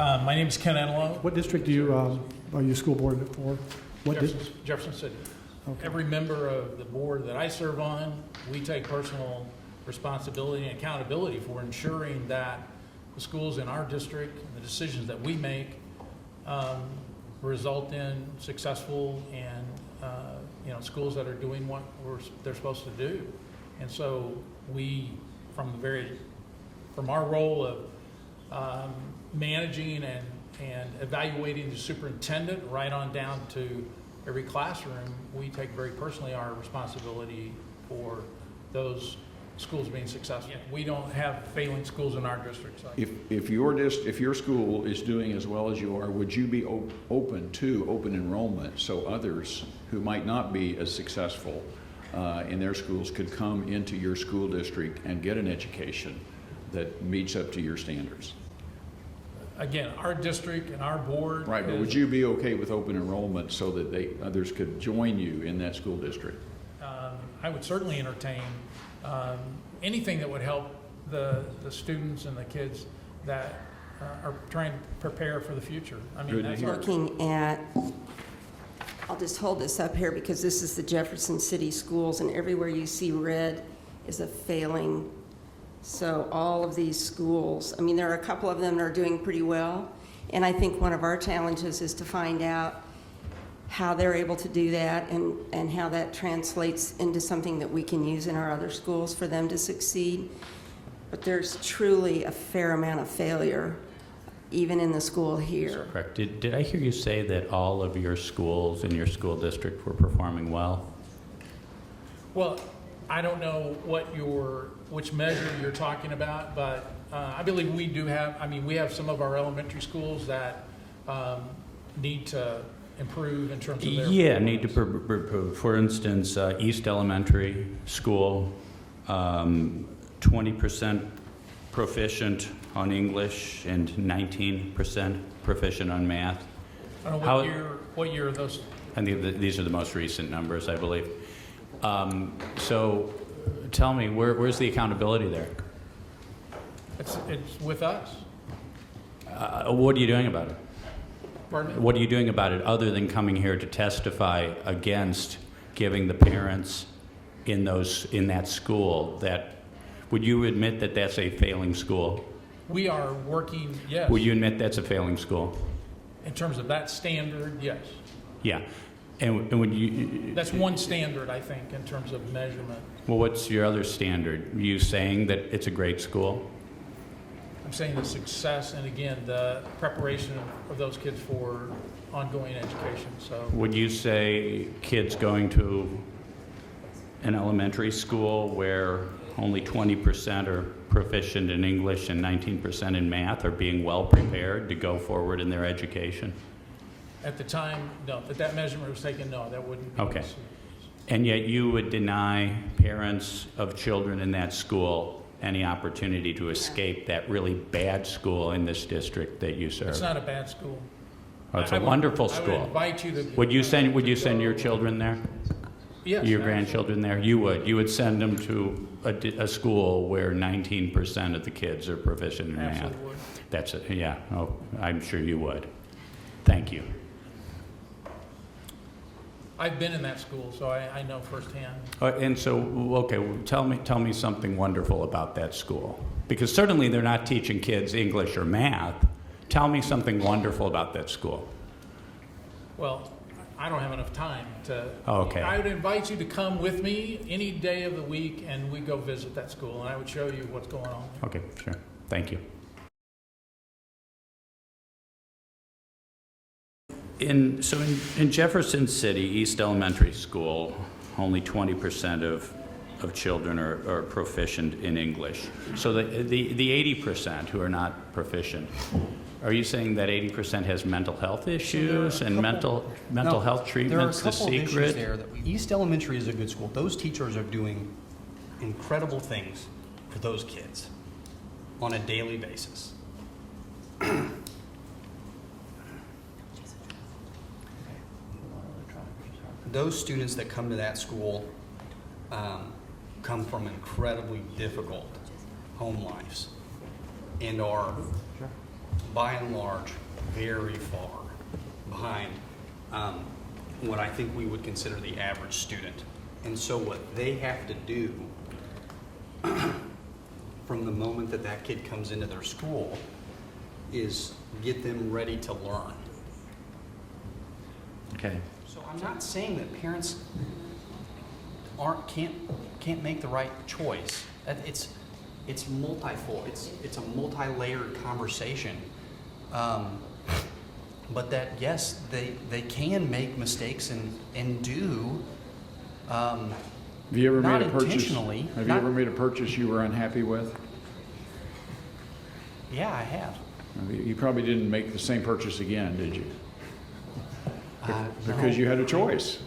My name is Ken Antelope. What district do you, are you school board for? What Jefferson City. Okay. Every member of the board that I serve on, we take personal responsibility and accountability for ensuring that the schools in our district and the decisions that we make result in successful and schools that are doing what they're supposed to do. And so we, from our role of managing and evaluating the superintendent right on down to every classroom, we take very personally our responsibility for those schools being successful. We don't have failing schools in our district. So. If your school is doing as well as you are, would you be open to open enrollment so others who might not be as successful in their schools could come into your school district and get an education that meets up to your standards? Again, our district and our board. Right, but would you be okay with open enrollment so that others could join you in that school district? I would certainly entertain anything that would help the students and the kids that are trying to prepare for the future. I mean, that's our, Looking at, I'll just hold this up here because this is the Jefferson City Schools, and everywhere you see red is a failing. So all of these schools, I mean, there are a couple of them that are doing pretty well, and I think one of our challenges is to find out how they're able to do that and how that translates into something that we can use in our other schools for them to succeed. But there's truly a fair amount of failure, even in the school here. Correct. Did I hear you say that all of your schools in your school district were performing well? well, I don't know which measure you're talking about, but I believe we do have, we have some of our elementary schools that need to improve in terms of their Yeah, need to, for instance, East Elementary School, 20% proficient on English and 19% proficient on math. I don't know what year are those? And these are the most recent numbers, I believe. So tell me, where's the accountability there? It's with us. What are you doing about it? Pardon me? What are you doing about it other than coming here to testify against giving the parents in that school that, would you admit that that's a failing school? We are working, yes. Would you admit that's a failing school? In terms of that standard, yes. Yeah. And would you... That's one standard, I think, in terms of measurement. Well, what's your other standard? Are you saying that it's a great school? I'm saying the success and, again, the preparation of those kids for ongoing education. So Would you say kids going to an elementary school where only 20% are proficient in English and 19% in math are being well prepared to go forward in their education? at the time, no, that measurement was taken, no, that wouldn't be. Okay. And yet you would deny parents of children in that school any opportunity to escape that really bad school in this district that you serve? It's not a bad school. Oh, it's I a would- wonderful I would school. invite you to. Would you send your children there? Yes. Your absolutely. grandchildren there? You would send them to a school where 19% of the kids are proficient in math? Absolutely would. That's it, yeah. Oh, I'm sure you would. Thank you. I've been in that school, so I know firsthand. And so, okay, well, tell me something wonderful about that school. Because certainly they're not teaching kids English or math. Tell me something wonderful about that school. Well, I don't have enough time to. Okay. I would invite you to come with me any day of the week, and we go visit that school, and I would show you what's going on. Okay, sure. Thank you. In Jefferson City, East Elementary School, only 20% of children are proficient in English. So the 80% who are not proficient, are you saying that 80% has mental health issues and mental health treatments the secret? There are a couple of issues there. East Elementary is a good school. Those teachers are doing incredible things for those kids on a daily basis. Those students that come to that school come from incredibly difficult home lives and are by and large, very far behind what I think we would consider the average student. And so what they have to do from the moment that that kid comes into their school is get them ready to learn. Okay. So I'm not saying that parents can't make the right choice. It's multifold. It's a multi-layered conversation. But that yes, they can make mistakes and do. Have you ever Not made a purchase? intentionally, Have not- you ever made a purchase you were unhappy with? Yeah, I have. You probably didn't make the same purchase again, did you? No. Because you had a choice.